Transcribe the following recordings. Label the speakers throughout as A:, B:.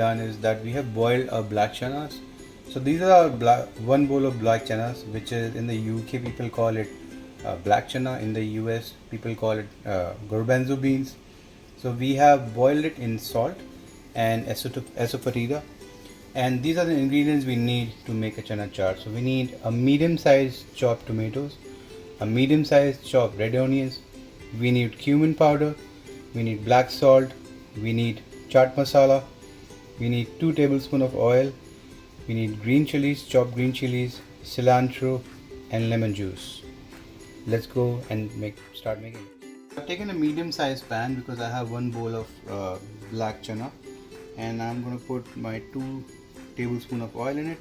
A: done is that we have boiled our black chanas. So these are our one bowl of black chanas, which is in the UK people call it black chana. In the US people call it garbanzo beans. So we have boiled it in salt and asafoetida, and these are the ingredients we need to make a chana chaat. So we need a medium-sized chopped tomatoes, a medium-sized chopped red onions, we need cumin powder, we need black salt, we need chaat masala, we need 2 tablespoons of oil, we need green chilies, chopped green chilies, cilantro and lemon juice. Let's go and start making it. I've taken a medium-sized pan because I have one bowl of black chana, and I'm going to put my 2 tablespoons of oil in it,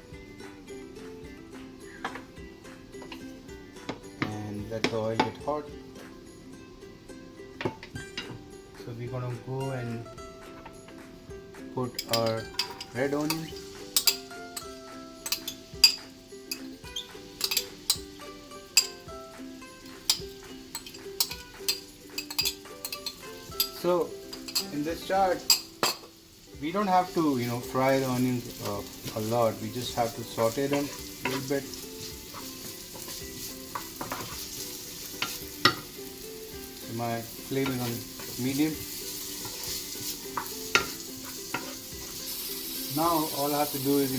A: and let the oil get hot. So we're going to go and put our red onion, so in this chart we don't have to fry the onions a lot. We just have to saute them a little bit. So my flame is on medium. Now all I have to do is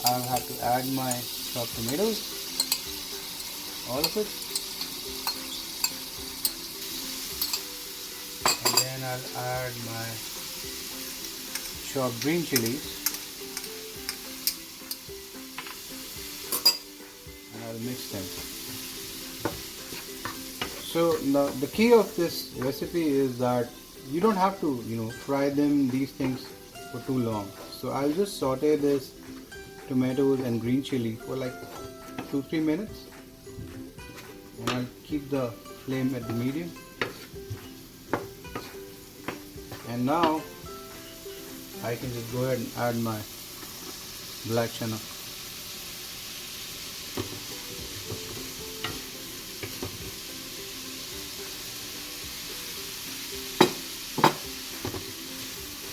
A: I have to add my chopped tomatoes, all of it, and then I'll add my chopped green chilies, and I'll mix them. So now the key of this recipe is that you don't have to fry these things for too long. So I'll just saute this tomatoes and green chili for like 2-3 minutes, and I'll keep the flame at the medium. And now I can just go ahead and add my black chana.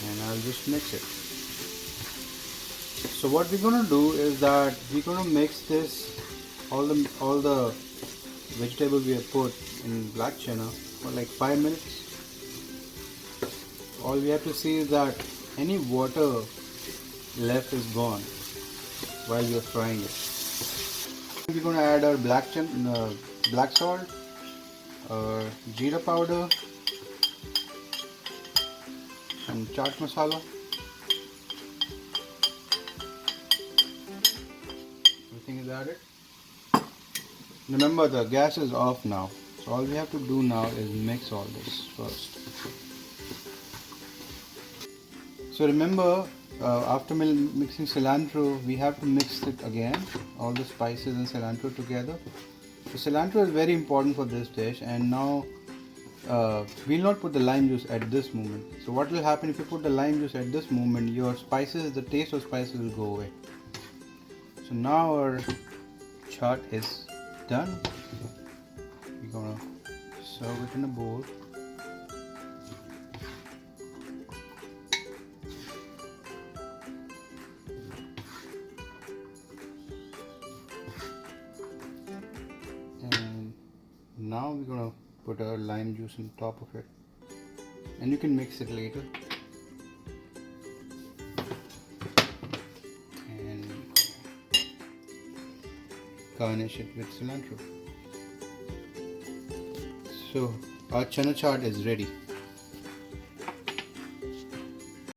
A: And I'll just mix it. So what we're going to do is that we're going to mix this, all the vegetables we have put in black chana for like 5 minutes. All we have to see is that any water left is gone while we are frying it. We're going to add our black salt, our jeera powder, and chaat masala. Everything is added. Remember, the gas is off now, so all we have to do now is mix all this first. So remember, after mixing cilantro, we have to mix it again, all the spices and cilantro together. So cilantro is very important for this dish, and now we'll not put the lime juice at this moment. So what will happen if you put the lime juice at this moment, your spices, the taste of spices will go away. So now our chaat is done. We're gonna serve it in a bowl. And now we're gonna put our lime juice on top of it, and you can mix it later. And garnish it with cilantro. So our chana chaat is ready.